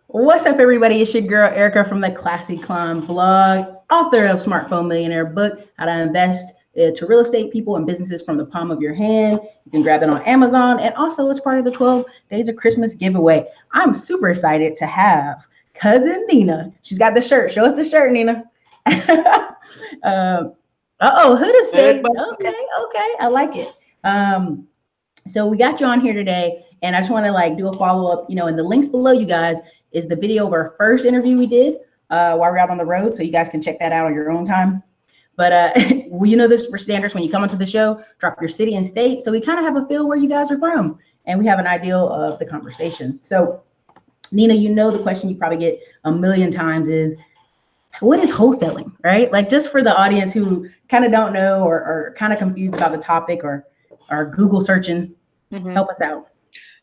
What's up, everybody? It's your girl Erica from the Classy Climb blog, author of Smartphone Millionaire book, How to Invest to Real Estate People and Businesses from the Palm of Your Hand. You can grab it on Amazon, and also it's part of the 12 Days of Christmas giveaway. I'm super excited to have cousin Nina. She's got the shirt. Show us the shirt, Nina. Hood estate. Okay, I like it. So we got you on here today, and I just want to do a follow up. In the links below, you guys, is the video of our first interview we did while we we're out on the road, so you guys can check that out on your own time. But this for standards, when you come onto the show, drop your city and state, so we kind of have a feel where you guys are from, and we have an idea of the conversation. So, Nina, the question you probably get a million times is, what is wholesaling, right? Like, just for the audience who kind of don't know or are kind of confused about the topic or are Google searching, help us out.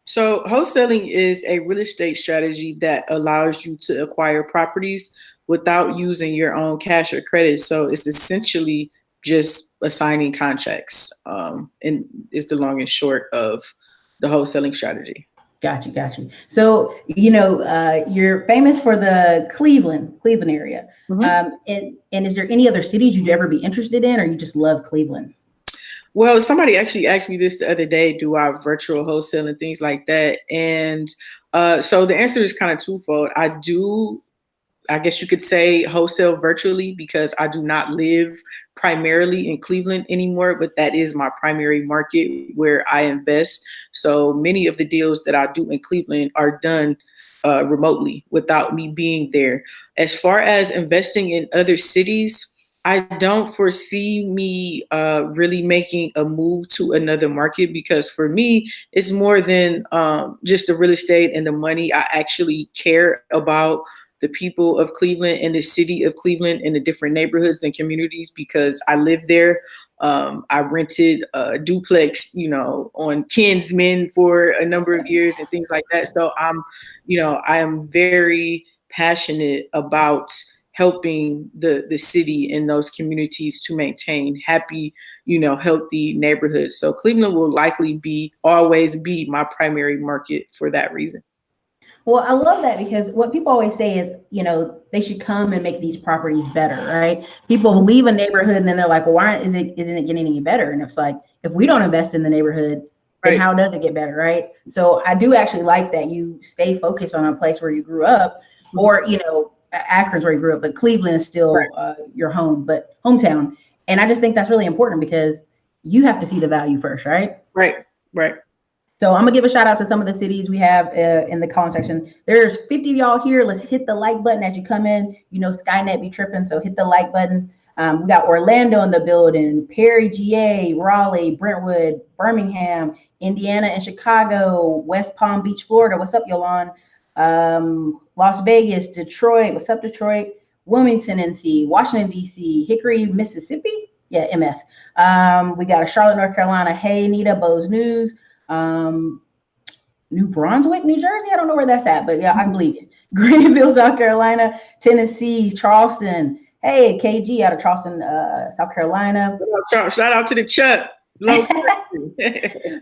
So wholesaling is a real estate strategy that allows you to acquire properties without using your own cash or credit. So it's essentially just assigning contracts, and is the long and short of the wholesaling strategy. Got you. So, you're famous for the Cleveland area. And is there any other cities you'd ever be interested in, or you just love Cleveland? Well, somebody actually asked me this the other day, do I virtual wholesale and things like that? And so the answer is kind of twofold. I guess you could say, wholesale virtually, because I do not live primarily in Cleveland anymore, but that is my primary market where I invest. So many of the deals that I do in Cleveland are done remotely without me being there. As far as investing in other cities, I don't foresee me really making a move to another market, because for me, it's more than just the real estate and the money. I actually care about the people of Cleveland and the city of Cleveland and the different neighborhoods and communities, because I live there. I rented a duplex, on Kinsman for a number of years and things like that. So I am very passionate about helping the city and those communities to maintain happy, healthy neighborhoods. So Cleveland will likely always be my primary market for that reason. Well, I love that, because what people always say is, they should come and make these properties better, right? People leave a neighborhood and then they're like, well, why isn't it getting any better? And it's like, if we don't invest in the neighborhood, then how does it get better, right? So I do actually like that you stay focused on a place where you grew up, or, Akron's where you grew up, but Cleveland is still your hometown. And I just think that's really important, because you have to see the value first, right? Right. So I'm gonna give a shout out to some of the cities we have in the comment section. There's 50 of y'all here. Let's hit the like button as you come in. Skynet be tripping, so hit the like button. We got Orlando in the building, Perry, GA, Raleigh, Brentwood, Birmingham, Indiana, and Chicago, West Palm Beach, Florida. What's up, Yolan? Las Vegas, Detroit. What's up, Detroit? Wilmington, NC, Washington, DC, Hickory, Mississippi. Yeah, MS. We got a Charlotte, North Carolina. Hey, Nita, Bose News. New Brunswick, New Jersey. I don't know where that's at, but yeah, I believe it. Greenville, South Carolina, Tennessee, Charleston. Hey, KG out of Charleston, South Carolina. Shout out to the chat.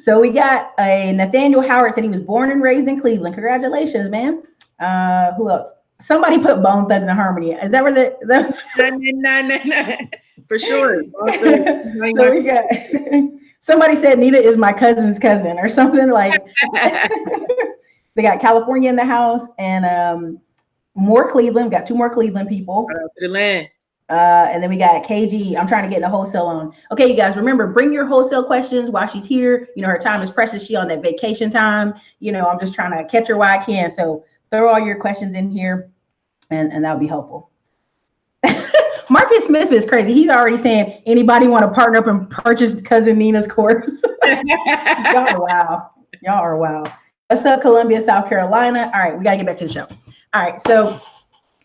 So we got a Nathaniel Howard, said he was born and raised in Cleveland. Congratulations, man. Who else? Somebody put Bone Thugs and Harmony. Is that where No. For sure. So we got somebody said Nita is my cousin's cousin or something like. They got California in the house, and more Cleveland. We got two more Cleveland people. Shout out to the land. And then we got KG. I'm trying to get in a wholesale on. Okay, you guys, remember, bring your wholesale questions while she's here. Her time is precious. She on that vacation time. I'm just trying to catch her while I can. So throw all your questions in here, and that'll be helpful. Marcus Smith is crazy. He's already saying, anybody want to partner up and purchase cousin Nina's course? Y'all are wow. What's up, Columbia, South Carolina? All right, we got to get back to the show. All right, so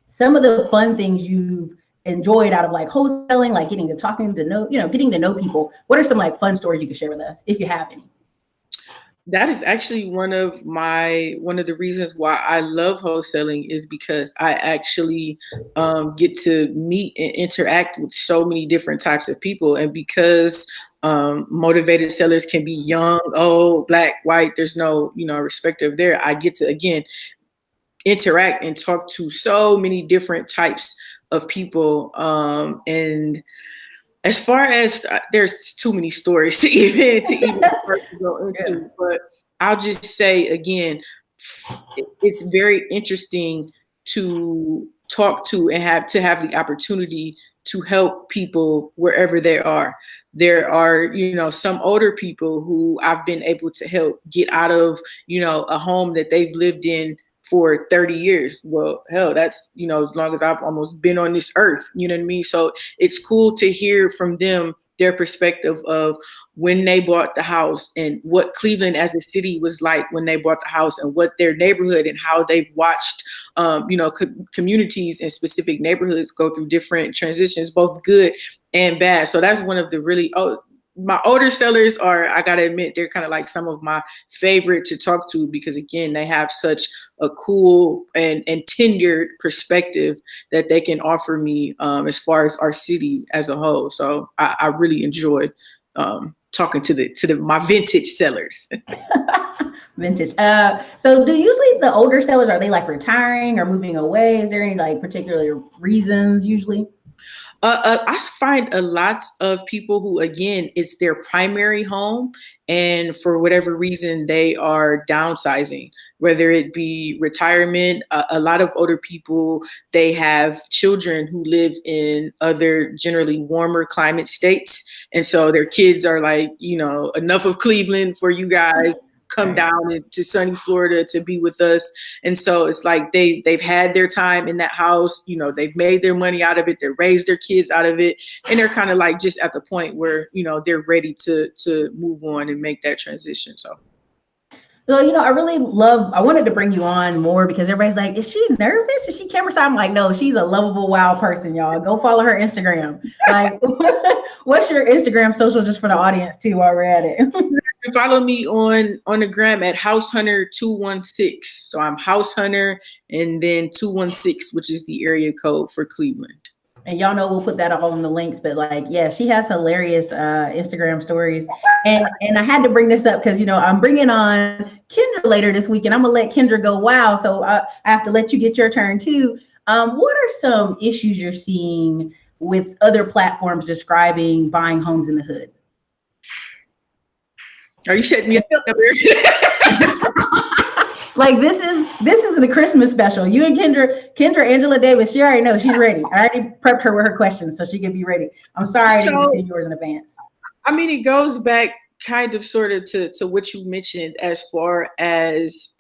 some of the fun things you've enjoyed out of wholesaling, getting to know people. What are some fun stories you can share with us, if you have any? That is actually one of the reasons why I love wholesaling, is because I actually get to meet and interact with so many different types of people. And because motivated sellers can be young, old, black, white, there's no, respect over there. I get to, again, interact and talk to so many different types of people. And as far as there's too many stories to even start to go into, but I'll just say again, it's very interesting to talk to and have the opportunity to help people wherever they are. There are, some older people who I've been able to help get out of, a home that they've lived in for 30 years. Well, hell, that's, as long as I've almost been on this earth, you know what I mean? So it's cool to hear from them their perspective of when they bought the house and what Cleveland as a city was like when they bought the house, and what their neighborhood and how they've watched, communities and specific neighborhoods go through different transitions, both good and bad. So that's one of the really, my older sellers are, I gotta admit, they're kind of like some of my favorite to talk to, because again, they have such a cool and tenured perspective that they can offer me as far as our city as a whole. So I really enjoyed talking to my vintage sellers. Vintage. So do usually the older sellers, are they like retiring or moving away? Is there any like particular reasons usually? I find a lot of people who, again, it's their primary home, and for whatever reason, they are downsizing, whether it be retirement. A lot of older people, they have children who live in other generally warmer climate states. And so their kids are like, enough of Cleveland for you guys. Come down to sunny Florida to be with us. And so it's like they've had their time in that house, they've made their money out of it, they raised their kids out of it, and they're kind of like just at the point where, they're ready to move on and make that transition. So well, I wanted to bring you on more because everybody's like, is she nervous? Is she camera shy? I'm like, no, she's a lovable, wild person, y'all. Go follow her Instagram. Like, what's your Instagram social, just for the audience too, while we're at it? Follow me on the gram at House Hunter 216. So I'm House Hunter and then 216, which is the area code for Cleveland. And y'all know we'll put that all in the links, but like, yeah, she has hilarious Instagram stories. And I had to bring this up because, I'm bringing on Kendra later this week, and I'm gonna let Kendra go. Wow. So I have to let you get your turn too. What are some issues you're seeing with other platforms describing buying homes in the hood? Are you setting me up Like this is the Christmas special. You and Kendra Angela Davis, she already knows she's ready. I already prepped her with her questions so she can be ready. I'm sorry I didn't see yours in advance. I mean, it goes back kind of sort of to what you mentioned as far as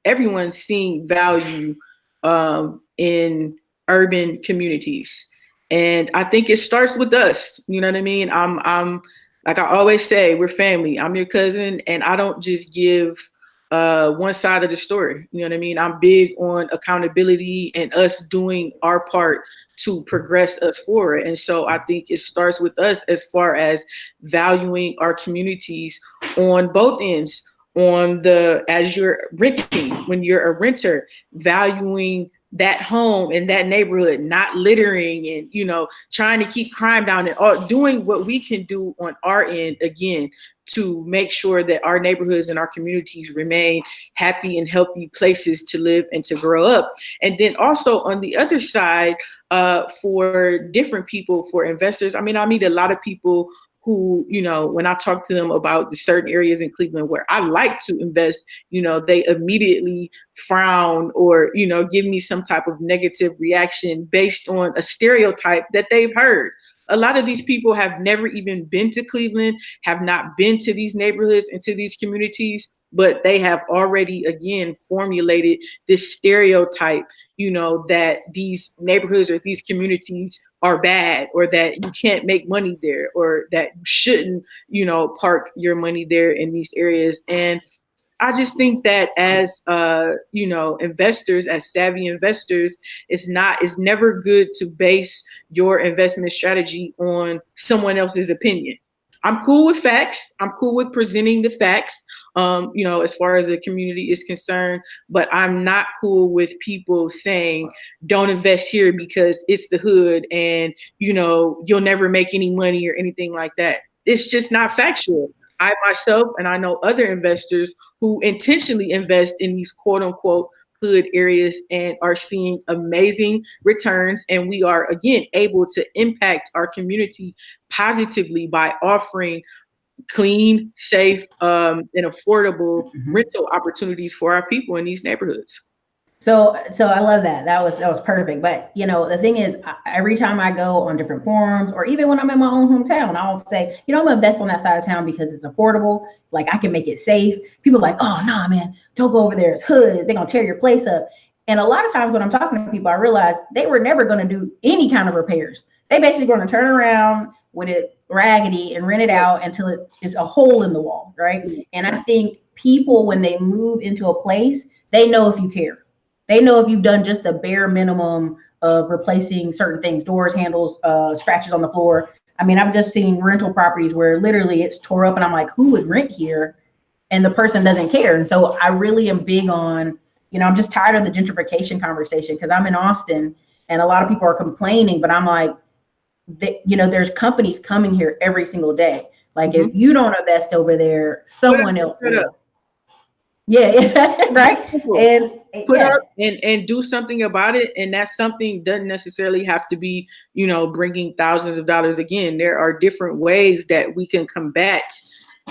everyone seeing value in urban communities. And I think it starts with us. You know what I mean? I'm like I always say, we're family. I'm your cousin, and I don't just give one side of the story. You know what I mean? I'm big on accountability and us doing our part to progress us forward. And so I think it starts with us as far as valuing our communities on both ends. As you're renting, when you're a renter, valuing that home and that neighborhood, not littering and, trying to keep crime down, and all, doing what we can do on our end, again, to make sure that our neighborhoods and our communities remain happy and healthy places to live and to grow up. And then also on the other side, for different people, for investors, I mean, I meet a lot of people who, when I talk to them about the certain areas in Cleveland where I like to invest, they immediately frown or, give me some type of negative reaction based on a stereotype that they've heard. A lot of these people have never even been to Cleveland, have not been to these neighborhoods and to these communities, but they have already, again, formulated this stereotype, that these neighborhoods or these communities are bad, or that you can't make money there, or that you shouldn't, park your money there in these areas. And I just think that as investors, as savvy investors, it's never good to base your investment strategy on someone else's opinion. I'm cool with facts. I'm cool with presenting the facts, as far as the community is concerned, but I'm not cool with people saying, don't invest here because it's the hood and, you'll never make any money or anything like that. It's just not factual. I myself, and I know other investors who intentionally invest in these quote unquote hood areas and are seeing amazing returns. And we are, again, able to impact our community positively by offering clean, safe, and affordable rental opportunities for our people in these neighborhoods. So I love that. That was perfect. But the thing is, every time I go on different forums, or even when I'm in my own hometown, I'll say, I'm gonna invest on that side of town because it's affordable. Like, I can make it safe. People are like, oh nah, man, don't go over there. It's hood. They're gonna tear your place up. And a lot of times when I'm talking to people, I realize they were never gonna do any kind of repairs. They basically gonna turn around with it raggedy and rent it out until it is a hole in the wall, right? And I think people, when they move into a place, they know if you care. They know if you've done just the bare minimum of replacing certain things, doors, handles, scratches on the floor. I mean, I've just seen rental properties where literally it's tore up and I'm like, who would rent here? And the person doesn't care. And so I really am big on, I'm just tired of the gentrification conversation, because I'm in Austin and a lot of people are complaining, but I'm like, there's companies coming here every single day. Like, if you don't invest over there, someone else will. Yeah, right. And put up and do something about it. And that something doesn't necessarily have to be, bringing thousands of dollars. Again, there are different ways that we can combat,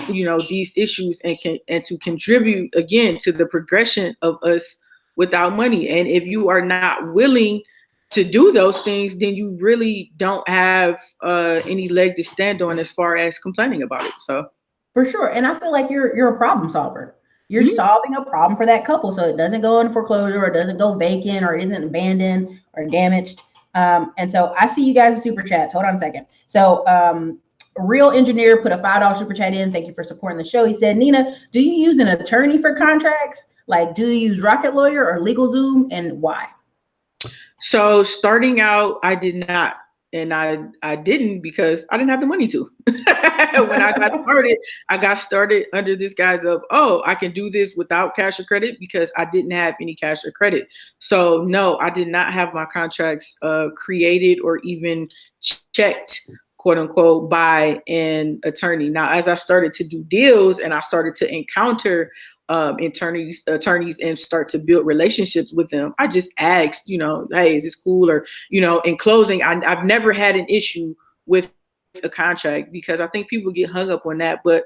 these issues and to contribute, again, to the progression of us without money. And if you are not willing to do those things, then you really don't have any leg to stand on as far as complaining about it. So for sure. And I feel like you're a problem solver. You're solving a problem for that couple, so it doesn't go into foreclosure, or it doesn't go vacant, or isn't abandoned or damaged. And so I see you guys in super chats. Hold on a second. So Real Engineer put a $5 super chat in. Thank you for supporting the show. He said, Nina, do you use an attorney for contracts? Like, do you use Rocket Lawyer or LegalZoom, and why? So starting out, I did not. And I didn't because I didn't have the money to. When I got started under this guise of, I can do this without cash or credit, because I didn't have any cash or credit. So no, I did not have my contracts created or even checked, quote unquote, by an attorney. Now, as I started to do deals and I started to encounter attorneys and start to build relationships with them, I just asked, hey, is this cool? Or, in closing, I've never had an issue with a contract, because I think people get hung up on that. But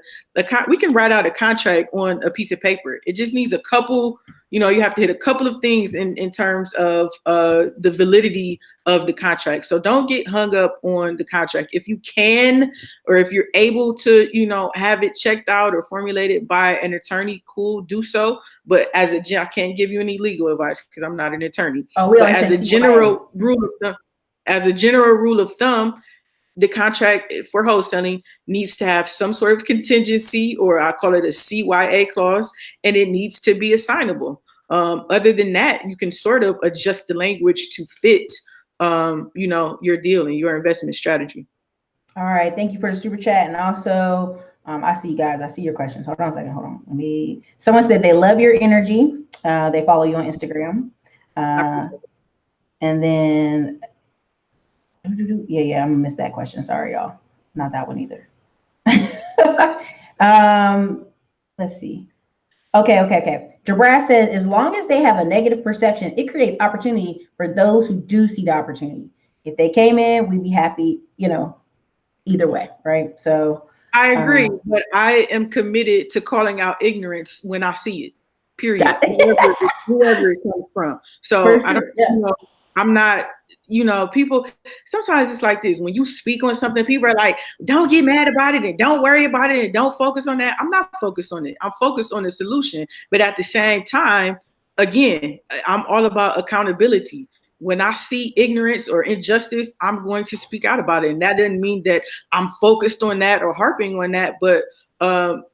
we can write out a contract on a piece of paper. It just needs a couple, you have to hit a couple of things in terms of the validity of the contract. So don't get hung up on the contract. If you can, or if you're able to, have it checked out or formulated by an attorney, cool, do so. But I can't give you any legal advice because I'm not an attorney. But as a general rule of thumb, the contract for wholesaling needs to have some sort of contingency, or I call it a CYA clause, and it needs to be assignable. Other than that, you can sort of adjust the language to fit, your deal and your investment strategy. All right. Thank you for the super chat. And also, I see you guys. I see your questions. Hold on a second. Hold on. Someone said they love your energy. They follow you on Instagram. And then, I'm gonna miss that question. Sorry, y'all. Not that one either. Let's see. Okay. Jabraz says, as long as they have a negative perception, it creates opportunity for those who do see the opportunity. If they came in, we'd be happy, either way, right? So I agree, but I am committed to calling out ignorance when I see it. Period. Whoever it comes from. So sure, I don't, I'm not. People, sometimes it's like this. When you speak on something, people are like, don't get mad about it and don't worry about it and don't focus on that. I'm not focused on it. I'm focused on the solution. But at the same time, again, I'm all about accountability. When I see ignorance or injustice, I'm going to speak out about it. And that doesn't mean that I'm focused on that or harping on that. But,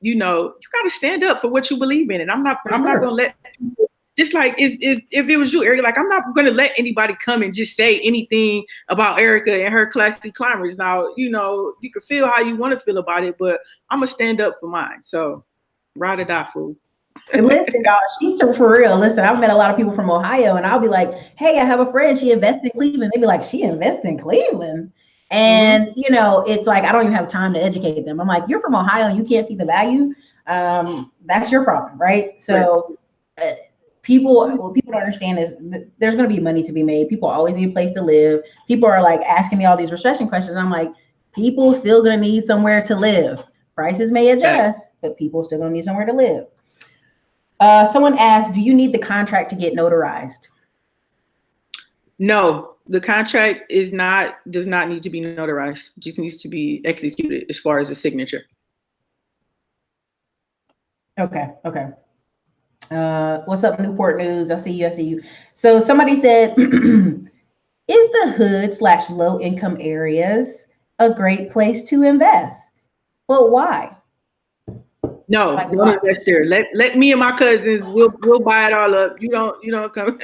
you got to stand up for what you believe in. And I'm not going to let people, just like if it was you, Erica, like I'm not going to let anybody come and just say anything about Erica and her classy climbers. Now, you can feel how you want to feel about it, but I'm going to stand up for mine. So ride or die, fool. Listen, y'all, she's for real. Listen, I've met a lot of people from Ohio, and I'll be like, hey, I have a friend, she invests in Cleveland. They'd be like, she invests in Cleveland? And, it's like, I don't even have time to educate them. I'm like, you're from Ohio and you can't see the value. That's your problem, right? So What people don't understand is there's going to be money to be made. People always need a place to live. People are like asking me all these recession questions. I'm like, people still going to need somewhere to live. Prices may adjust, but people still going to need somewhere to live. Someone asked, do you need the contract to get notarized? No, the contract does not need to be notarized. It just needs to be executed as far as a signature. Okay. What's up, Newport News? I see you. So somebody said, is the hood/low income areas a great place to invest? Well, why? No, don't invest there. Let me and my cousins, we'll buy it all up. You don't come.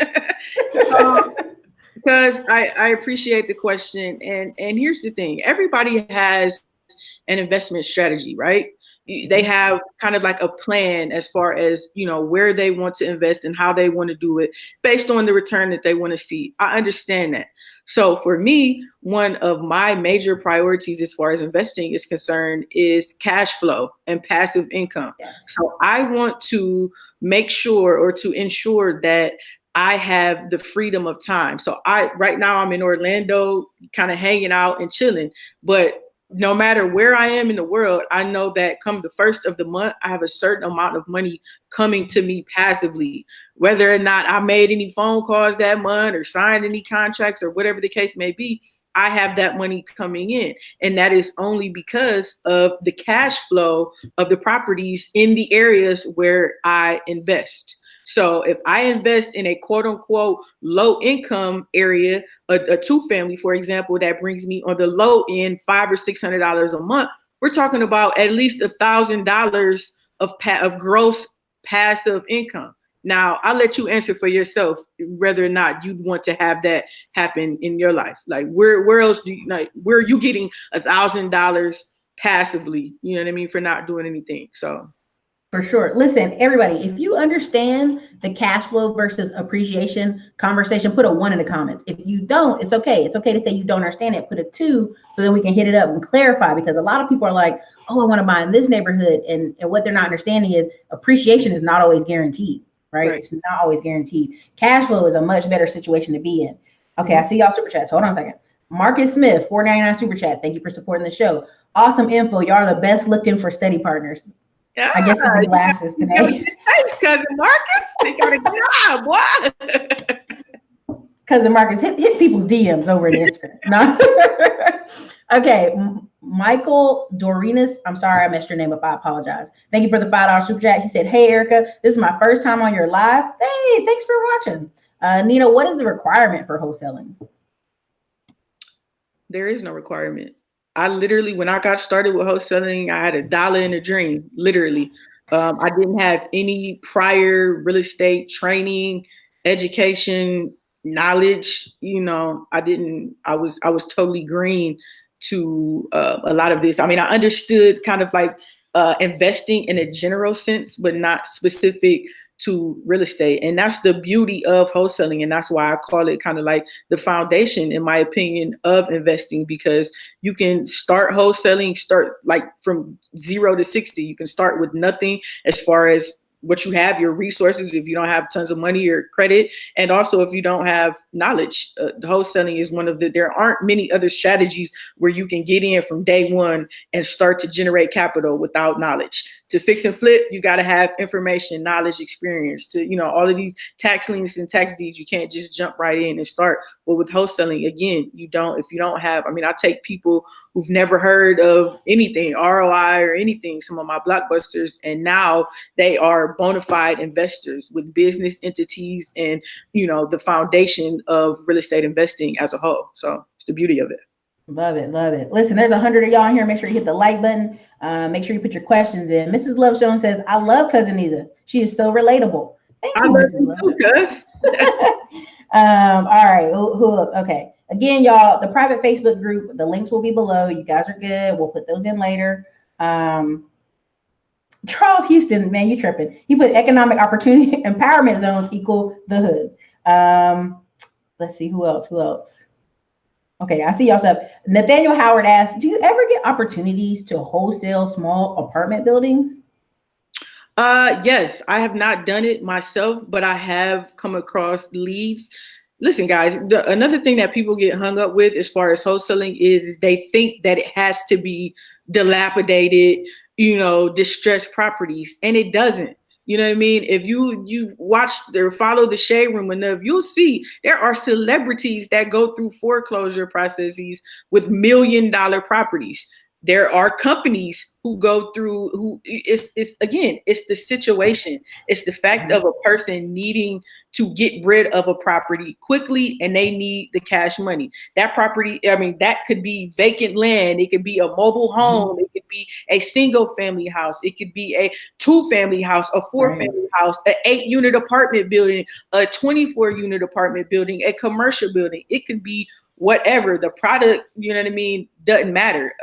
Because I appreciate the question. And here's the thing. Everybody has an investment strategy, right? They have kind of like a plan as far as, where they want to invest and how they want to do it based on the return that they want to see. I understand that. So for me, one of my major priorities as far as investing is concerned is cash flow and passive income. Yes. So I want to make sure or to ensure that I have the freedom of time. So right now I'm in Orlando, kind of hanging out and chilling, but no matter where I am in the world, I know that come the first of the month, I have a certain amount of money coming to me passively, whether or not I made any phone calls that month or signed any contracts or whatever the case may be. I have that money coming in. And that is only because of the cash flow of the properties in the areas where I invest. So if I invest in a quote unquote low income area, a two family, for example, that brings me on the low end $500 or $600 a month, we're talking about at least $1,000 of gross passive income. Now, I'll let you answer for yourself whether or not you'd want to have that happen in your life. Like where else where are you getting $1,000 passively, you know what I mean, for not doing anything? So for sure. Listen, everybody, if you understand the cash flow versus appreciation conversation, put a 1 in the comments. If you don't, it's okay. It's okay to say you don't understand it. Put a 2 so then we can hit it up and clarify, because a lot of people are like, oh, I want to buy in this neighborhood. And what they're not understanding is appreciation is not always guaranteed, right? It's not always guaranteed. Cash flow is a much better situation to be in. Okay, I see y'all super chats. Hold on a second. Marcus Smith, $4.99 super chat. Thank you for supporting the show. Awesome info. Y'all are the best looking for study partners. Yeah, I guess the glasses today. Thanks, Cousin Marcus. They got a job, boy. Cousin Marcus, hit people's DMs over in Instagram. No. Okay, Michael Dorinus. I'm sorry I messed your name up. I apologize. Thank you for the $5 super chat. He said, hey, Erica, this is my first time on your live. Hey, thanks for watching. Nita, what is the requirement for wholesaling? There is no requirement. I literally, when I got started with wholesaling, I had $1 in a dream, literally. I didn't have any prior real estate training, education, knowledge. I was totally green to a lot of this. I mean, I understood kind of like investing in a general sense, but not specific to real estate. And that's the beauty of wholesaling. And that's why I call it kind of like the foundation, in my opinion, of investing, because you can start wholesaling, start like from 0 to 60. You can start with nothing as far as what you have, your resources, if you don't have tons of money or credit. And also if you don't have knowledge, wholesaling is there aren't many other strategies where you can get in from day one and start to generate capital without knowledge. To fix and flip, you got to have information, knowledge, experience. To, all of these tax liens and tax deeds, you can't just jump right in and start. But with wholesaling, again, if you don't have, I take people who've never heard of anything, ROI or anything, some of my blockbusters, and now they are bona fide investors with business entities and, the foundation of real estate investing as a whole. So it's the beauty of it. Love it. Love it. Listen, there's 100 of y'all in here. Make sure you hit the like button. Make sure you put your questions in. Mrs. Love Stone says, I love Cousin Nita. She is so relatable. Thank you. I love you too, cuz. All right. Who else? Okay. Again, y'all, the private Facebook group, the links will be below. You guys are good. We'll put those in later. Charles Houston, man, you tripping. He put economic opportunity empowerment zones equal the hood. Let's see who else. Okay, I see y'all stuff. Nathaniel Howard asked, do you ever get opportunities to wholesale small apartment buildings? Yes, I have not done it myself, but I have come across leads. Listen, guys, another thing that people get hung up with as far as wholesaling is they think that it has to be dilapidated, distressed properties, and it doesn't. You know what I mean? If you watch or follow the shade room enough, you'll see there are celebrities that go through foreclosure processes with $1 million properties. There are companies who go through it's again, it's the situation. It's the fact of a person needing to get rid of a property quickly and they need the cash money. That property, I mean, that could be vacant land, it could be a mobile home, it could be a single family house, it could be a 2-family house, a 4-family house, an 8-unit apartment building, a 24-unit apartment building, a commercial building. It could be whatever the product, you know what I mean, doesn't matter.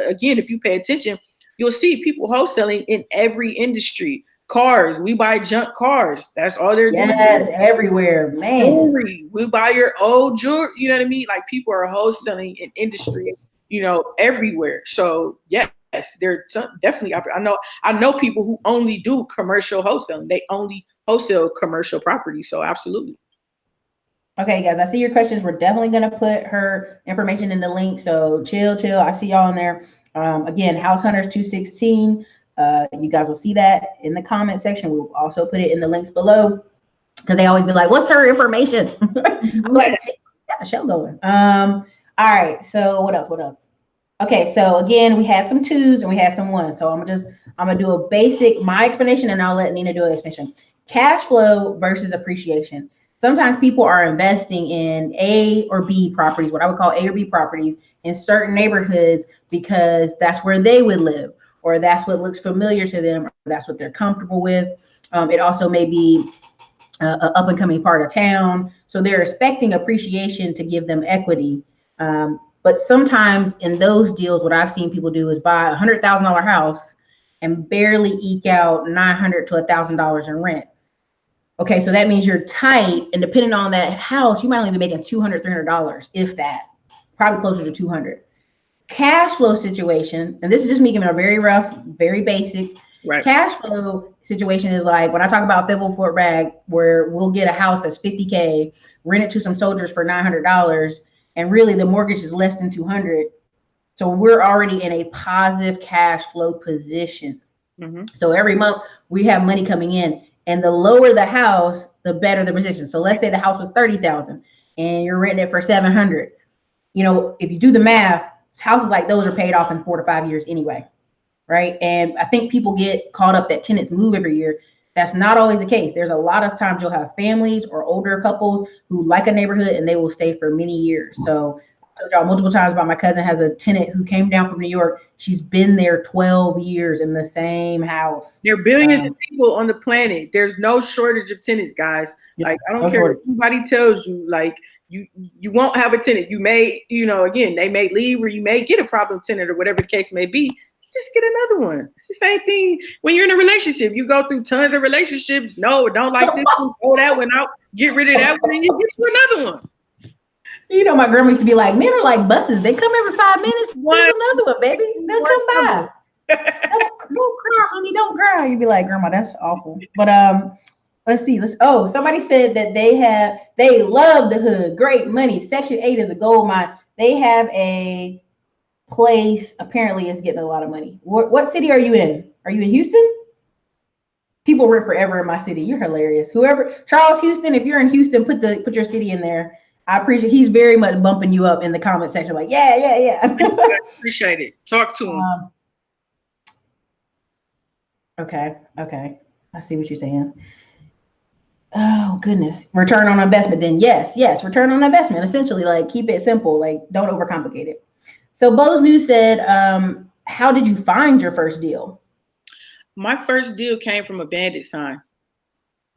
Again, if you pay attention, you'll see people wholesaling in every industry. Cars, we buy junk cars. That's all they're doing. Yes, everywhere, man. Jewelry, we buy your old jewelry. You know what I mean? Like people are wholesaling in industries, everywhere. So yes, there's definitely. I know people who only do commercial wholesaling. They only wholesale commercial property. So absolutely. Okay, guys, I see your questions. We're definitely going to put her information in the link. So chill. I see y'all in there. Again, House Hunters 216. You guys will see that in the comment section. We'll also put it in the links below because they always be like, what's her information? I'm like, got the show going. All right. So what else? Okay. So again, we had some 2s and we had some 1s. So I'm going to do a basic, my explanation, and I'll let Nina do an explanation. Cash flow versus appreciation. Sometimes people are investing in A or B properties, what I would call A or B properties in certain neighborhoods because that's where they would live, or that's what looks familiar to them, or that's what they're comfortable with. It also may be an up and coming part of town. So they're expecting appreciation to give them equity. But sometimes in those deals, what I've seen people do is buy a $100,000 house and barely eke out $900 to $1,000 in rent. Okay, so that means you're tight, and depending on that house, you might only be making $200, $300, if that, probably closer to $200. Cash flow situation, and this is just me giving a very rough, very basic. Right. Cash flow situation is like when I talk about Fayetteville Fort Bragg, where we'll get a house that's $50K, rent it to some soldiers for $900, and really the mortgage is less than $200. So we're already in a positive cash flow position. Mm-hmm. So every month we have money coming in. And the lower the house, the better the position. So let's say the house was $30,000 and you're renting it for $700. If you do the math, houses like those are paid off in 4 to 5 years anyway, right? And I think people get caught up that tenants move every year. That's not always the case. There's a lot of times you'll have families or older couples who like a neighborhood and they will stay for many years. So I told y'all multiple times about my cousin has a tenant who came down from New York. She's been there 12 years in the same house. There are billions of people on the planet. There's no shortage of tenants, guys. Like, I don't care what anybody tells you, like, you won't have a tenant. You may, again, they may leave or you may get a problem tenant or whatever the case may be. Just get another one. It's the same thing when you're in a relationship. You go through tons of relationships. No, don't like this one. Throw that one out. Get rid of that one and you get you another one. My grandma used to be like, men are like buses. They come every 5 minutes. There's another one, baby. They'll come by. Don't cry, honey. Don't cry. You'd be like, grandma, that's awful. But let's see. Somebody said that they love the hood. Great money. Section 8 is a gold mine. They have a place, apparently it's getting a lot of money. What city are you in? Are you in Houston? People rent forever in my city. You're hilarious. Charles Houston, if you're in Houston, put your city in there. I appreciate. He's very much bumping you up in the comment section, like, yeah. Appreciate it. Talk to him. Okay. I see what you're saying. Oh goodness. Return on investment. Then yes. Return on investment. Essentially, like, keep it simple. Like, don't overcomplicate it. So Bose News said, how did you find your first deal? My first deal came from a bandit sign.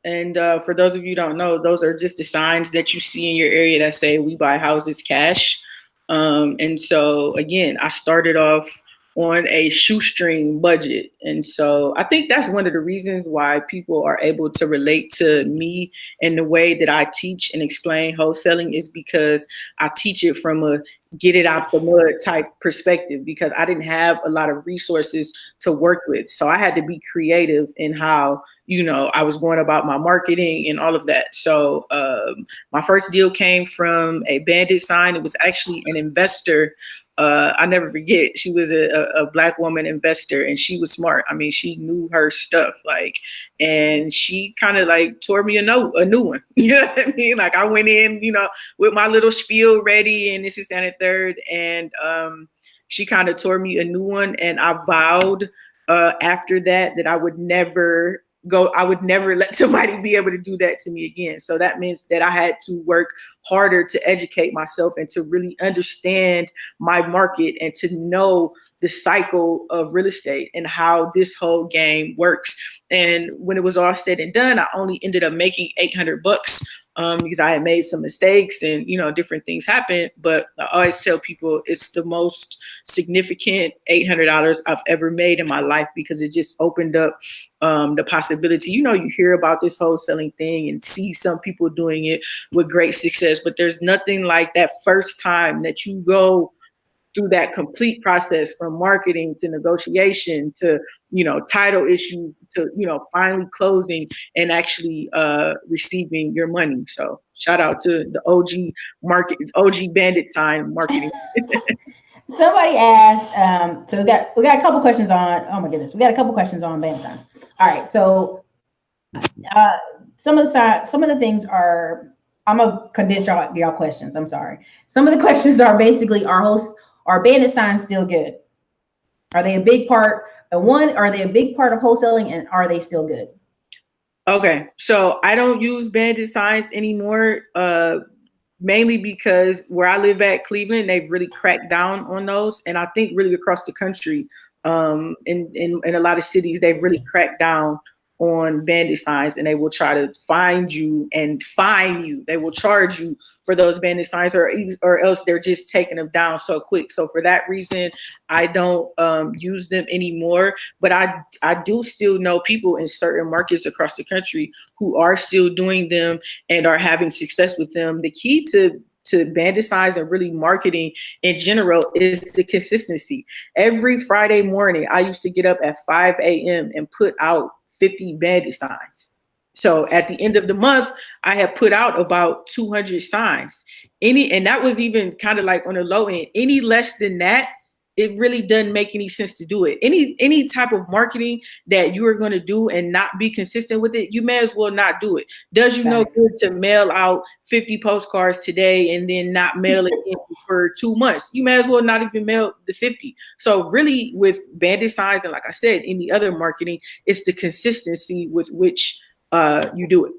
And for those of you who don't know, those are just the signs that you see in your area that say we buy houses cash. And so, again, I started off on a shoestring budget. And so I think that's one of the reasons why people are able to relate to me and the way that I teach and explain wholesaling, is because I teach it from a get it out the mud type perspective, because I didn't have a lot of resources to work with. So I had to be creative in how, I was going about my marketing and all of that. So my first deal came from a bandit sign. It was actually an investor. I never forget. She was a Black woman investor, and she was smart. I mean, she knew her stuff, and she kind of tore me a new one. You know what I mean? Like, I went in, with my little spiel ready, and this is that and third, and she kind of tore me a new one, and I vowed after that I would never let somebody be able to do that to me again. So that means that I had to work harder to educate myself and to really understand my market and to know the cycle of real estate and how this whole game works. And when it was all said and done, I only ended up making $800 because I had made some mistakes and, different things happened. But I always tell people it's the most significant $800 I've ever made in my life, because it just opened up the possibility. You hear about this wholesaling thing and see some people doing it with great success, but there's nothing like that first time that you go through that complete process, from marketing to negotiation to, title issues to, finally closing and actually receiving your money. So shout out to the OG bandit sign marketing. Somebody asked, so we got a couple questions on, oh my goodness, we got a couple questions on bandit signs. All right, so some of the things are, I'm gonna condense y'all questions. I'm sorry. Some of the questions are basically, are bandit signs still good? Are they a big part? Are they a big part of wholesaling, and are they still good? Okay, so I don't use bandit signs anymore, mainly because where I live at, Cleveland, they've really cracked down on those, and I think really across the country, in a lot of cities, they've really cracked down on bandit signs, and they will try to find you and fine you. They will charge you for those bandit signs, or else they're just taking them down so quick. So for that reason, I don't use them anymore. But I do still know people in certain markets across the country who are still doing them and are having success with them. The key to bandit signs and really marketing in general is the consistency. Every Friday morning, I used to get up at 5 a.m. and put out 50 bandit signs. So at the end of the month, I had put out about 200 signs. And that was even kind of like on the low end. Any less than that, it really doesn't make any sense to do it. Any type of marketing that you are going to do and not be consistent with it, you may as well not do it. Does you no good to mail out 50 postcards today and then not mail it in for 2 months? You may as well not even mail the 50. So really, with bandit signs, and like I said, any other marketing, it's the consistency with which you do it.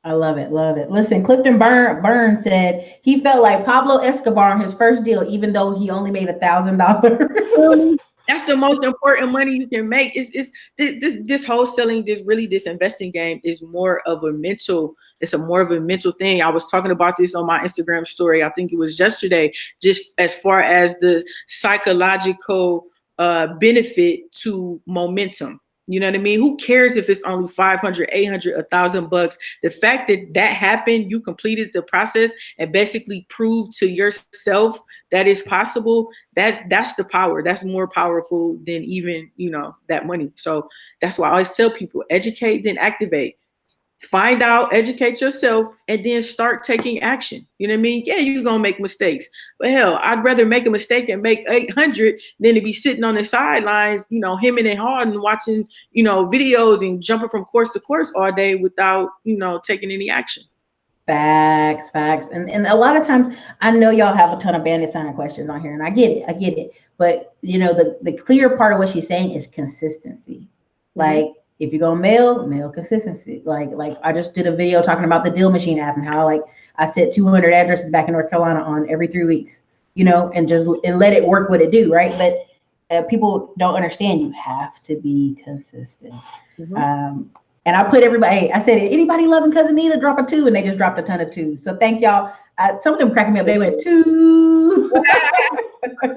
I love it. Love it. Listen, Clifton Byrne said he felt like Pablo Escobar on his first deal, even though he only made $1,000. That's the most important money you can make. This wholesaling, this investing game is more of a mental. It's more of a mental thing. I was talking about this on my Instagram story. I think it was yesterday, just as far as the psychological benefit to momentum. You know what I mean? Who cares if it's only 500, 800, $1,000? The fact that happened, you completed the process and basically proved to yourself that it's possible. That's the power. That's more powerful than even, that money. So that's why I always tell people, educate, then activate. Find out, educate yourself, and then start taking action. You know what I mean? Yeah, you're going to make mistakes. But hell, I'd rather make a mistake and make 800 than to be sitting on the sidelines, hemming and hawing, watching, videos and jumping from course to course all day without, taking any action. Facts. And a lot of times, I know y'all have a ton of bandit sign questions on here, and I get it. But, the clear part of what she's saying is consistency. Like, if you're gonna mail consistency. Like I just did a video talking about the deal machine app and how I set 200 addresses back in North Carolina on every 3 weeks, and let it work what it do, right? But people don't understand. You have to be consistent. And I put everybody. I said, anybody loving Cousin Nita, drop a 2, and they just dropped a ton of 2s. So thank y'all Some of them cracking me up. They went two. I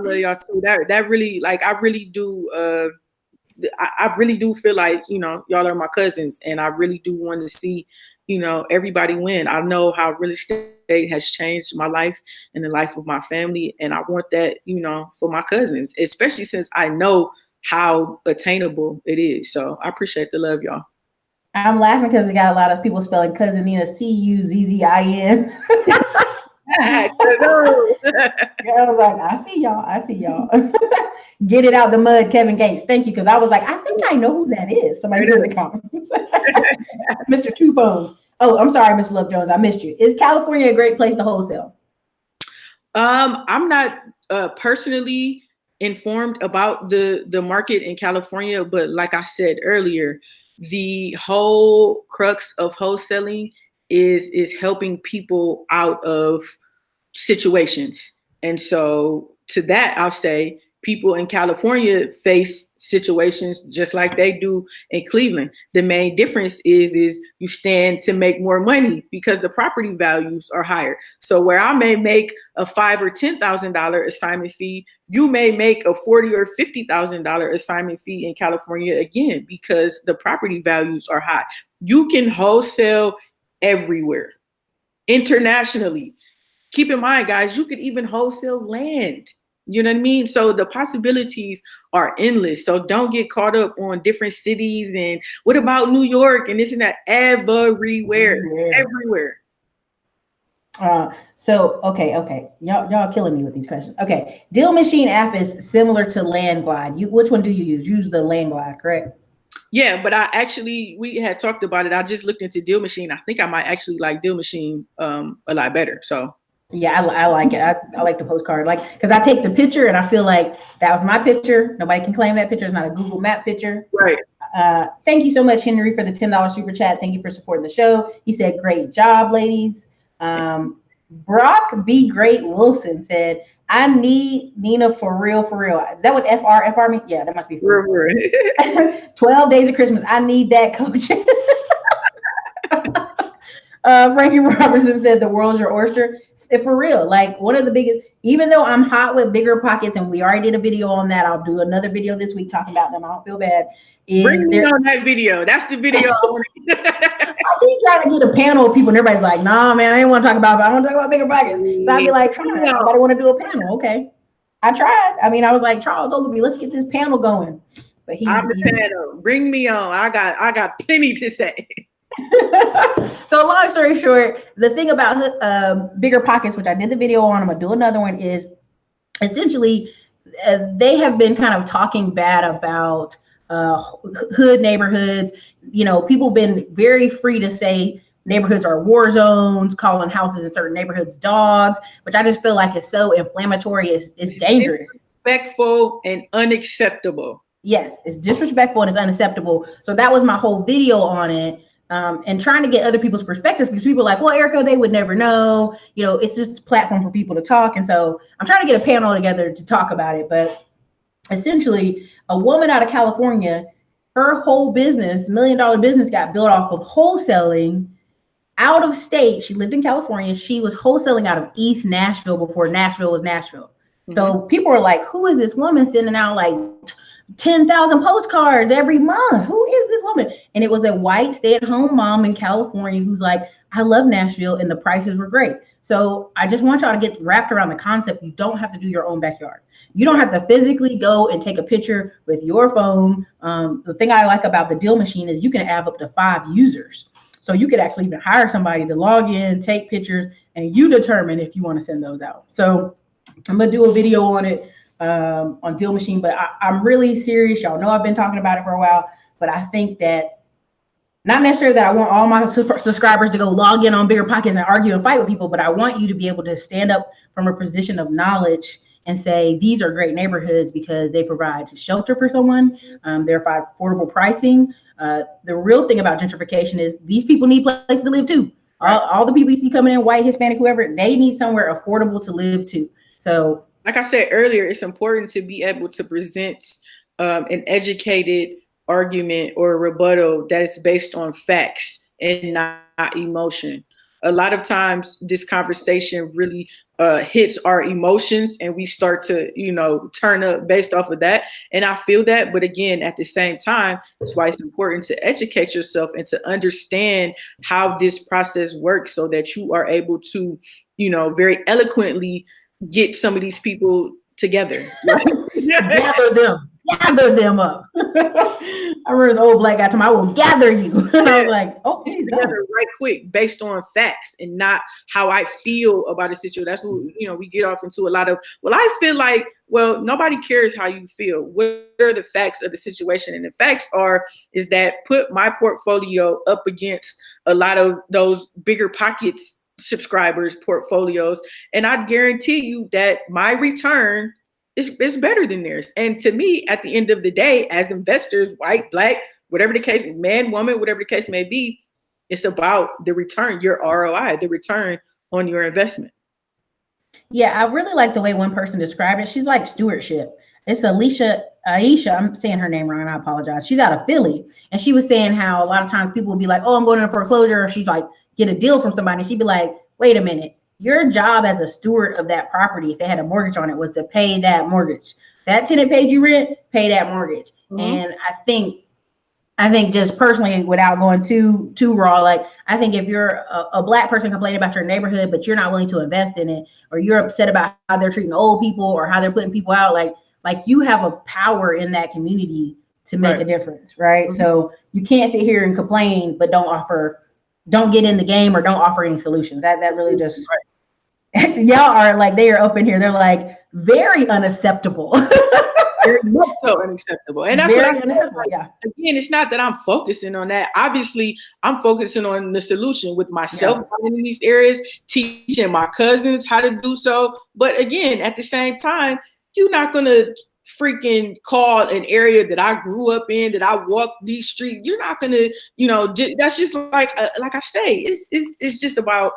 love y'all too. That really, like, I really do. I really do feel like, y'all are my cousins, and I really do want to see, everybody win. I know how real estate has changed my life and the life of my family, and I want that, for my cousins, especially since I know how attainable it is. So I appreciate the love, y'all. I'm laughing because we got a lot of people spelling cousin Nina Cuzzin. I was like, I see y'all. Get it out the mud, Kevin Gates. Thank you, because I was like, I think I know who that is. Somebody put in the comments. Mr. Two Phones. Oh, I'm sorry, Miss Love Jones. I missed you. Is California a great place to wholesale? I'm not personally informed about the market in California, but like I said earlier, the whole crux of wholesaling is helping people out of situations. And so to that, I'll say people in California face situations just like they do in Cleveland. The main difference is you stand to make more money because the property values are higher. So where I may make a $5,000 or $10,000 assignment fee, you may make a $40,000 or $50,000 assignment fee in California, again, because the property values are high. You can wholesale everywhere, internationally. Keep in mind, guys, you could even wholesale land. You know what I mean? So the possibilities are endless. So don't get caught up on different cities and what about New York and this and that. Everywhere. Okay. Y'all killing me with these questions. Okay. Deal Machine app is similar to Landglide. Which one do you use? Use the Landglide, correct? Yeah, but we had talked about it. I just looked into Deal Machine. I think I might actually like Deal Machine a lot better. So yeah, I like it. I like the postcard, because I take the picture and I feel like that was my picture. Nobody can claim that picture. It's not a Google Map picture. Right. Thank you so much, Henry, for the $10 super chat. Thank you for supporting the show. He said, great job, ladies. Brock B. Great Wilson said, I need Nina for real. Is that what FR means? Yeah, that must be for real. 12 days of Christmas. I need that coaching. Frankie Robertson said, the world's your oyster. For real, like one of the biggest, even though I'm hot with bigger pockets and we already did a video on that, I'll do another video this week talking about them. I don't feel bad. Bring me on that video. That's the video. I keep trying to get a panel of people and everybody's like, nah, man, I didn't want to talk about it. I want to talk about bigger pockets. So I'd be like, come on, everybody want to do a panel. Okay. I tried. I mean, I was like, Charles Ogilvie, let's get this panel going. But I'm the panel. Bring me on. I got plenty to say. So long story short, the thing about bigger pockets, which I did the video on, I'm gonna do another one, is essentially they have been kind of talking bad about hood neighborhoods. People have been very free to say neighborhoods are war zones, calling houses in certain neighborhoods dogs, which I just feel like is so inflammatory. It's dangerous, disrespectful, and unacceptable. Yes, it's disrespectful and it's unacceptable. So that was my whole video on it. And trying to get other people's perspectives, because people are like, well, Erica, they would never know. It's just a platform for people to talk. And so I'm trying to get a panel together to talk about it. But essentially, a woman out of California, her whole business, $1 million business, got built off of wholesaling out of state. She lived in California. She was wholesaling out of East Nashville before Nashville was Nashville. Mm-hmm. So people are like, who is this woman sending out like 10,000 postcards every month? Who is this woman? And it was a white stay-at-home mom in California who's like, I love Nashville and the prices were great. So I just want y'all to get wrapped around the concept. You don't have to do your own backyard. You don't have to physically go and take a picture with your phone. The thing I like about the Deal Machine is you can have up to 5 users. So you could actually even hire somebody to log in, take pictures, and you determine if you want to send those out. So I'm going to do a video on it. On Deal Machine, but I'm really serious. Y'all know I've been talking about it for a while, but I think that not necessarily that I want all my subscribers to go log in on Bigger Pockets and argue and fight with people, but I want you to be able to stand up from a position of knowledge and say, these are great neighborhoods because they provide shelter for someone. They provide affordable pricing. The real thing about gentrification is these people need places to live too. All the people you see coming in, white, Hispanic, whoever, they need somewhere affordable to live to. So like I said earlier, it's important to be able to present an educated argument or a rebuttal that is based on facts and not emotion. a lot of times this conversation really hits our emotions, and we start to, turn up based off of that. And I feel that, but again, at the same time, that's why it's important to educate yourself and to understand how this process works, so that you are able to, very eloquently get some of these people together. Gather them up. I remember this old black guy told me, I will gather you. And I was like, oh, please together right quick based on facts and not how I feel about a situation. That's what, we get off into a lot of, well, I feel like, well, nobody cares how you feel. What are the facts of the situation? And the facts is that put my portfolio up against a lot of those bigger pockets subscribers portfolios, and I guarantee you that my return is better than theirs. And to me, at the end of the day, as investors, white, black, whatever the case, man, woman, whatever the case may be, it's about the return, your ROI, the return on your investment. Yeah, I really like the way one person described it. She's like stewardship. It's Aisha, I'm saying her name wrong, and I apologize. She's out of Philly, and she was saying how a lot of times people will be like, oh, I'm going into foreclosure, or she's like, get a deal from somebody. And she'd be like, wait a minute. Your job as a steward of that property, if they had a mortgage on it, was to pay that mortgage. That tenant paid you rent, pay that mortgage. Mm-hmm. And I think just personally, without going too raw, like I think if you're a black person complaining about your neighborhood, but you're not willing to invest in it, or you're upset about how they're treating old people or how they're putting people out, like you have a power in that community to make a difference, right? Mm-hmm. So you can't sit here and complain, but don't get in the game or don't offer any solutions. That really just y'all are like, they are up in here. They're like very unacceptable. Very much so unacceptable. And that's very unacceptable. Yeah. Again, it's not that I'm focusing on that. Obviously, I'm focusing on the solution with myself in these areas, teaching my cousins how to do so. But again, at the same time, you're not gonna freaking call an area that I grew up in, that I walked these streets. You're not gonna, that's just like I say, it's just about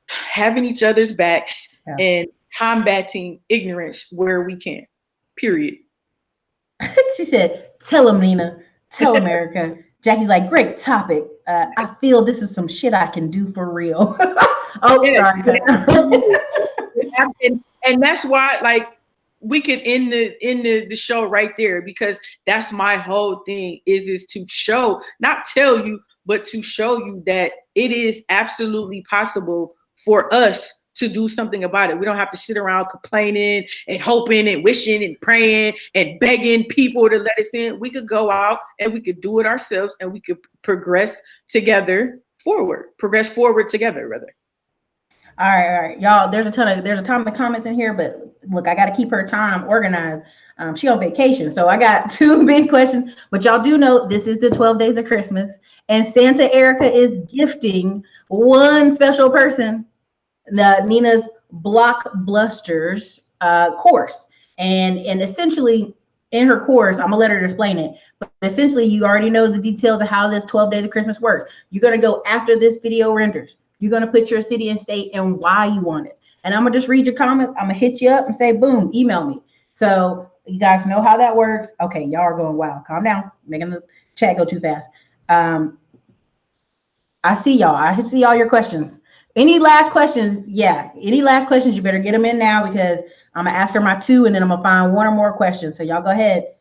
having each other's backs and combating ignorance where we can. Period. She said, tell them, Nina. Tell America. Jackie's like, great topic. I feel this is some shit I can do for real. Sorry. And that's why, like, we could end the show right there, because that's my whole thing is to show, not tell you, but to show you that it is absolutely possible for us to do something about it. We don't have to sit around complaining and hoping and wishing and praying and begging people to let us in. We could go out and we could do it ourselves, and we could progress forward together, rather. All right, y'all. There's a ton of comments in here, but look, I got to keep her time organized. She on vacation, so I got 2 big questions. But y'all do know this is the 12 days of Christmas, and Santa Erica is gifting one special person Nina's Blockbusters course, and essentially in her course, I'm gonna let her explain it. But essentially, you already know the details of how this 12 days of Christmas works. You're gonna go after this video renders. You're going to put your city and state and why you want it. And I'm going to just read your comments. I'm going to hit you up and say, boom, email me. So you guys know how that works. Okay, y'all are going, wow, calm down. Making the chat go too fast. I see y'all. I see all your questions. Any last questions? Yeah, any last questions, you better get them in now, because I'm going to ask her my 2, and then I'm going to find 1 or more questions. So y'all go ahead.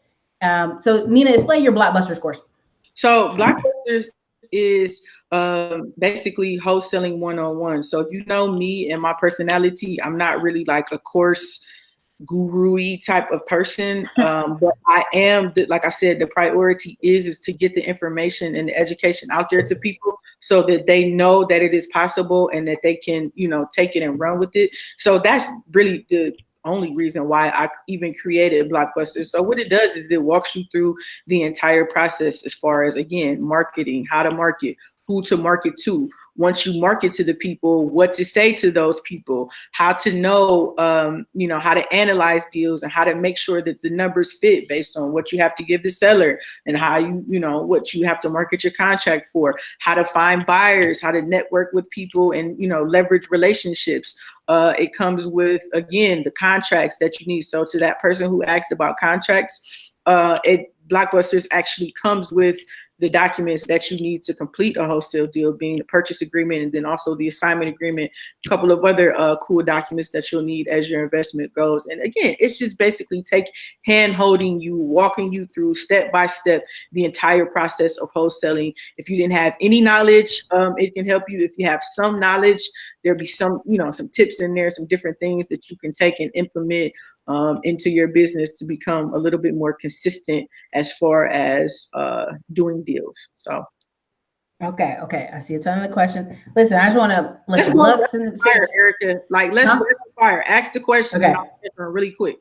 So Nina, explain your Blockbusters course. So Blockbusters is basically wholesaling 101. So if you know me and my personality, I'm not really like a course guru-y type of person, but I am, like I said, the priority is to get the information and the education out there to people, so that they know that it is possible and that they can, take it and run with it. So that's really the only reason why I even created Blockbusters. So what it does is it walks you through the entire process, as far as, again, marketing, how to market, who to market to. Once you market to the people, what to say to those people, how to know, how to analyze deals and how to make sure that the numbers fit based on what you have to give the seller, and how what you have to market your contract for, how to find buyers, how to network with people and, leverage relationships. It comes with, again, the contracts that you need. So to that person who asked about contracts, Blockbusters actually comes with the documents that you need to complete a wholesale deal, being the purchase agreement and then also the assignment agreement, a couple of other cool documents that you'll need as your investment goes. And again, it's just basically hand holding you, walking you through step by step the entire process of wholesaling. If you didn't have any knowledge, it can help you. If you have some knowledge, there'll be some tips in there, some different things that you can take and implement into your business to become a little bit more consistent as far as doing deals. So. Okay. I see a ton of the questions. Listen, I just want to listen. Fire, Erica. Like, let's fire. Ask the question and I'll answer really quick.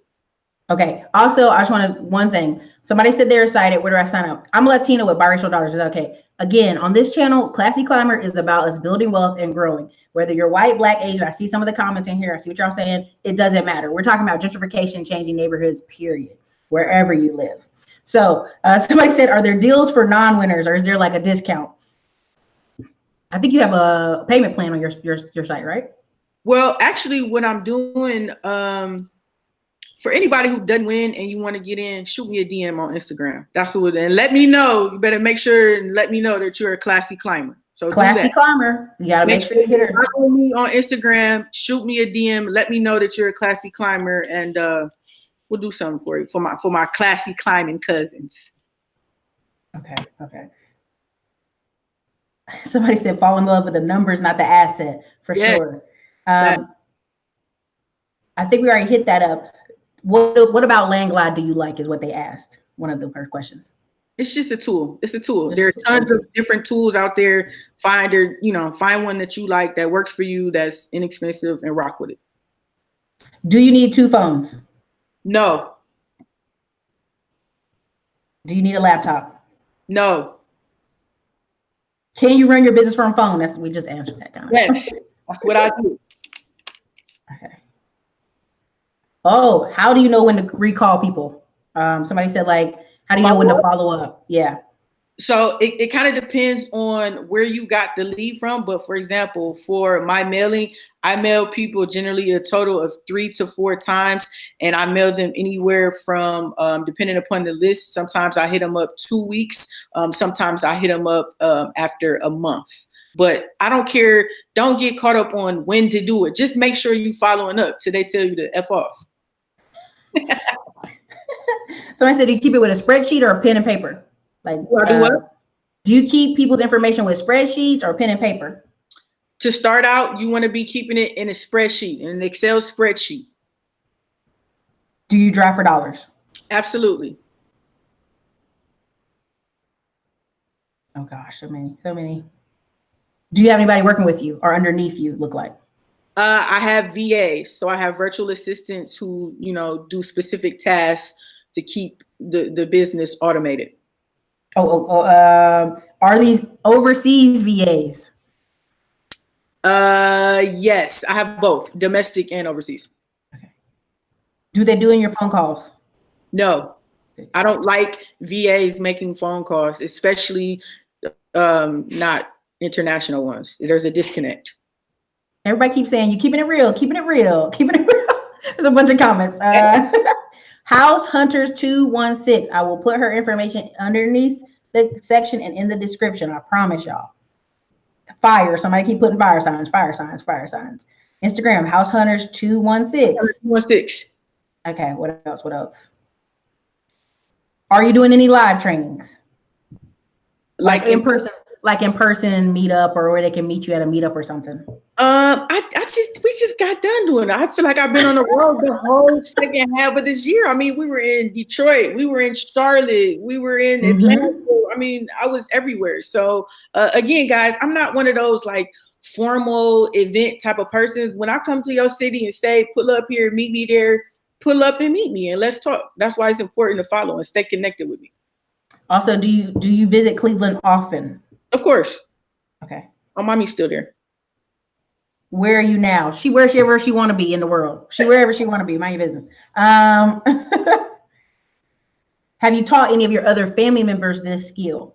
Okay. Also, I just want to one thing. Somebody said they're excited. Where do I sign up? I'm a Latina with biracial daughters. Is that okay? Again, on this channel, Classy Climber is about us building wealth and growing. Whether you're white, black, Asian, I see some of the comments in here. I see what y'all saying. It doesn't matter. We're talking about gentrification, changing neighborhoods, period, wherever you live. So somebody said, are there deals for non-winners or is there like a discount? I think you have a payment plan on your site, right? Well, actually, what I'm doing, for anybody who doesn't win and you want to get in, shoot me a DM on Instagram. That's what, and let me know. You better make sure and let me know that you're a Classy Climber. So Classy Climber, you gotta make sure you hit her. Follow me on Instagram. Shoot me a DM. Let me know that you're a Classy Climber, and we'll do something for you for my classy climbing cousins. Okay. Somebody said fall in love with the numbers, not the asset, for sure. I think we already hit that up. What about Land Glide do you like is what they asked. One of the first questions. It's just a tool. It's a tool. There are tons of different tools out there. Find one that you like that works for you, that's inexpensive, and rock with it. Do you need 2 phones? No. Do you need a laptop? No. Can you run your business from a phone? We just answered that kind of. Yes, that's what I do. Okay. Oh, how do you know when to recall people? Somebody said, like, how do you know when to follow up? Yeah. So it kind of depends on where you got the lead from. But for example, for my mailing, I mail people generally a total of 3 to 4 times. And I mail them anywhere from, depending upon the list, sometimes I hit them up 2 weeks. Sometimes I hit them up after a month. But I don't care. Don't get caught up on when to do it. Just make sure you following up till they tell you to F off. Somebody said, do you keep it with a spreadsheet or a pen and paper? Like, do you keep people's information with spreadsheets or pen and paper? To start out, you want to be keeping it in a spreadsheet, in an Excel spreadsheet. Do you drive for dollars? Absolutely. Oh gosh, so many. Do you have anybody working with you or underneath you look like? I have VAs, so I have virtual assistants who, do specific tasks to keep the business automated. Are these overseas VAs? Yes, I have both, domestic and overseas. Okay. Do they do in your phone calls? No, I don't like VAs making phone calls, especially not international ones. There's a disconnect. Everybody keeps saying, you keeping it real. There's a bunch of comments. House Hunters 216. I will put her information underneath the section and in the description. I promise y'all. Fire. Somebody keep putting fire signs. Instagram, House Hunters 216. 216. Okay, what else? Are you doing any live trainings? Like in person meetup, or where they can meet you at a meetup or something? We just got done doing it. I feel like I've been on the road the whole second half of this year. I mean, we were in Detroit, we were in Charlotte, we were in Atlanta. I mean, I was everywhere. So again, guys, I'm not one of those like formal event type of persons. When I come to your city and say, pull up here, meet me there, pull up and meet me and let's talk. That's why it's important to follow and stay connected with me. Also, do you visit Cleveland often? Of course. Okay. My mommy's still there. Where are you now? Wherever she want to be in the world. Wherever she want to be. Mind your business. Have you taught any of your other family members this skill?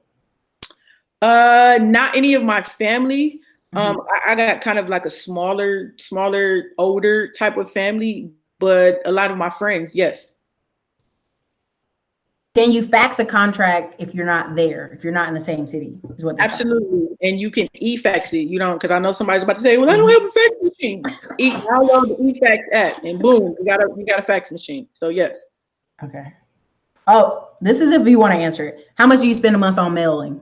Not any of my family. I got kind of like a smaller, older type of family, but a lot of my friends, yes. Can you fax a contract if you're not there, if you're not in the same city? Is what absolutely. And you can e-fax it. You know, because I know somebody's about to say, "Well, I don't have a fax machine." Download the e-fax app, and boom, you got a fax machine. So yes. Okay. Oh, this is if you want to answer it. How much do you spend a month on mailing?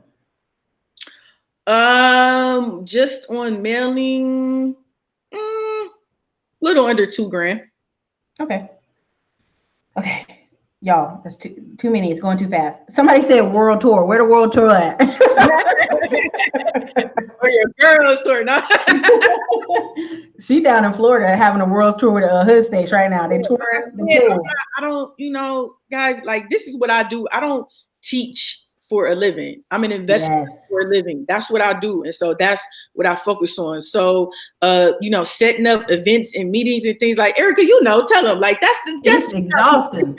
Just on mailing, little under $2,000. Okay. Okay. Y'all, that's too many. It's going too fast. Somebody said world tour. Where the world tour at? Or your girl's tour, no? She down in Florida having a world tour with Hood States right now. They tour. I don't, you know, guys, like this is what I do. I don't teach for a living. I'm an investor for a living. That's what I do. And so that's what I focus on. So, you know, setting up events and meetings and things like, Erica, you know, tell them like that's exhausting.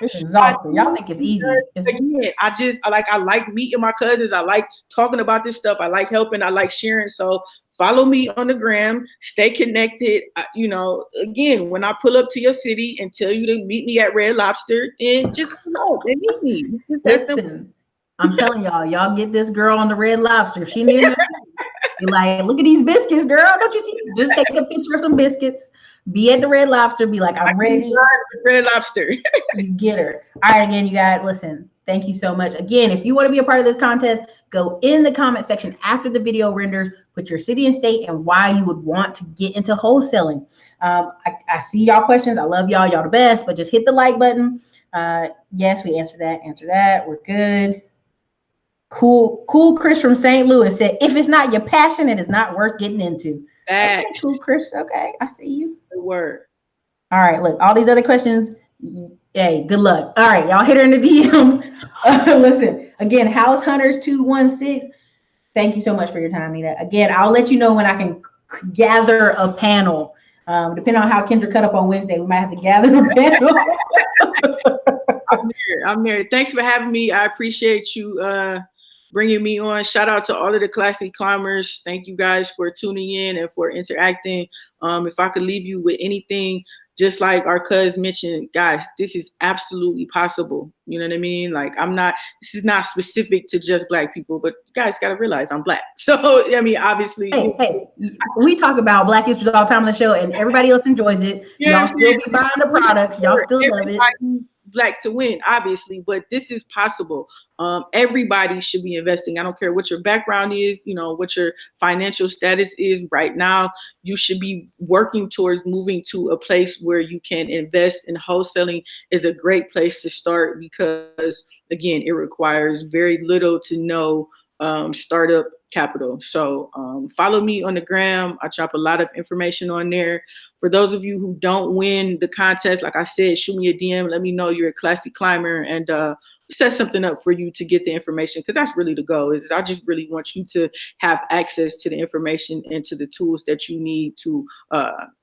It's exhausting. Y'all think it's easy. Again, I like meeting my cousins. I like talking about this stuff. I like helping. I like sharing. So follow me on the gram. Stay connected. You know, again, when I pull up to your city and tell you to meet me at Red Lobster, and just come out and meet me. Listen, I'm telling y'all get this girl on the Red Lobster. If she needs you, be like, look at these biscuits, girl. Don't you see? Just take a picture of some biscuits. Be at the Red Lobster. Be like, I'm ready. Red Lobster. You get her. All right, again, you guys, listen, thank you so much. Again, if you want to be a part of this contest, go in the comment section after the video renders, put your city and state and why you would want to get into wholesaling. I see y'all questions. I love y'all. Y'all the best, but just hit the like button. Yes, we answer that. We're good. Cool Chris from St. Louis said, if it's not your passion, it is not worth getting into. Okay, cool, Chris. Okay, I see you. Good word. All right, look, all these other questions, hey, good luck. All right, y'all hit her in the DMs. Listen, again, House Hunters 216. Thank you so much for your time, Nita. Again, I'll let you know when I can gather a panel. Depending on how Kendra cut up on Wednesday, we might have to gather a panel. I'm here. Thanks for having me. I appreciate you bringing me on. Shout out to all of the Classy Climbers. Thank you guys for tuning in and for interacting. If I could leave you with anything, just like our cuz mentioned, guys, this is absolutely possible. You know what I mean? Like this is not specific to just Black people, but you guys got to realize I'm Black. So, I mean, obviously. Hey, we talk about Black issues all the time on the show and everybody else enjoys it. Y'all still be buying the products. Y'all still love it. Black to win, obviously, but this is possible. Everybody should be investing. I don't care what your background is, you know, what your financial status is right now. You should be working towards moving to a place where you can invest, and wholesaling is a great place to start because, again, it requires very little to no startup capital. So follow me on the gram. I drop a lot of information on there. For those of you who don't win the contest, like I said, shoot me a DM. Let me know you're a Classy Climber and set something up for you to get the information, because that's really the goal. Is I just really want you to have access to the information and to the tools that you need to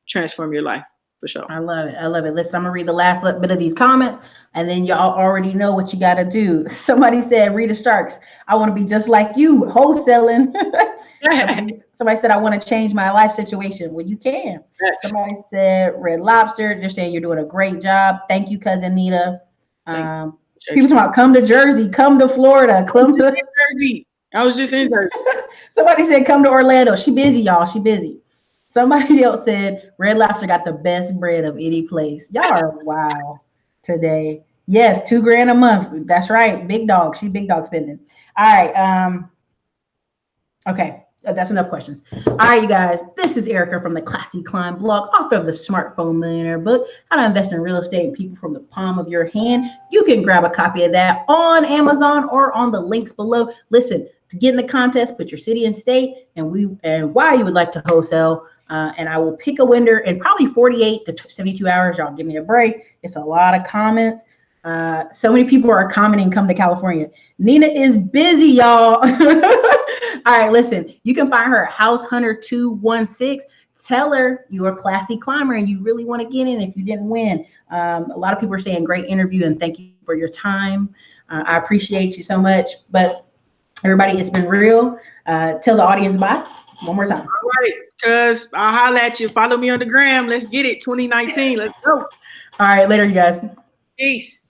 transform your life. For sure. I love it. I love it. Listen, I'm gonna read the last bit of these comments, and then y'all already know what you got to do. Somebody said, Rita Starks, I want to be just like you, wholesaling. Somebody said, I want to change my life situation. Well, you can. Somebody said, Red Lobster. They're saying you're doing a great job. Thank you, cousin Nita. People talking about come to Jersey, come to Florida, come to Jersey. I was just in Jersey. Somebody said, come to Orlando. She busy, y'all. She busy. Somebody else said, Red Lobster got the best bread of any place. Y'all are wow today. Yes, $2,000 a month. That's right. Big dog. She's big dog spending. All right. Okay. That's enough questions. All right, you guys. This is Erica from the Classy Climb blog, author of the Smartphone Millionaire book, How to Invest in Real Estate and People from the Palm of Your Hand. You can grab a copy of that on Amazon or on the links below. Listen, to get in the contest, put your city and state and why you would like to wholesale. And I will pick a winner in probably 48 to 72 hours. Y'all give me a break. It's a lot of comments. So many people are commenting, come to California. Nina is busy, y'all. All right, listen, you can find her at House Hunter 216. Tell her you're a Classy Climber and you really want to get in if you didn't win. A lot of people are saying great interview and thank you for your time. I appreciate you so much. But everybody, it's been real. Tell the audience bye one more time. All right, cuz I'll holler at you. Follow me on the gram. Let's get it. 2019. Let's go. All right, later, you guys. Peace.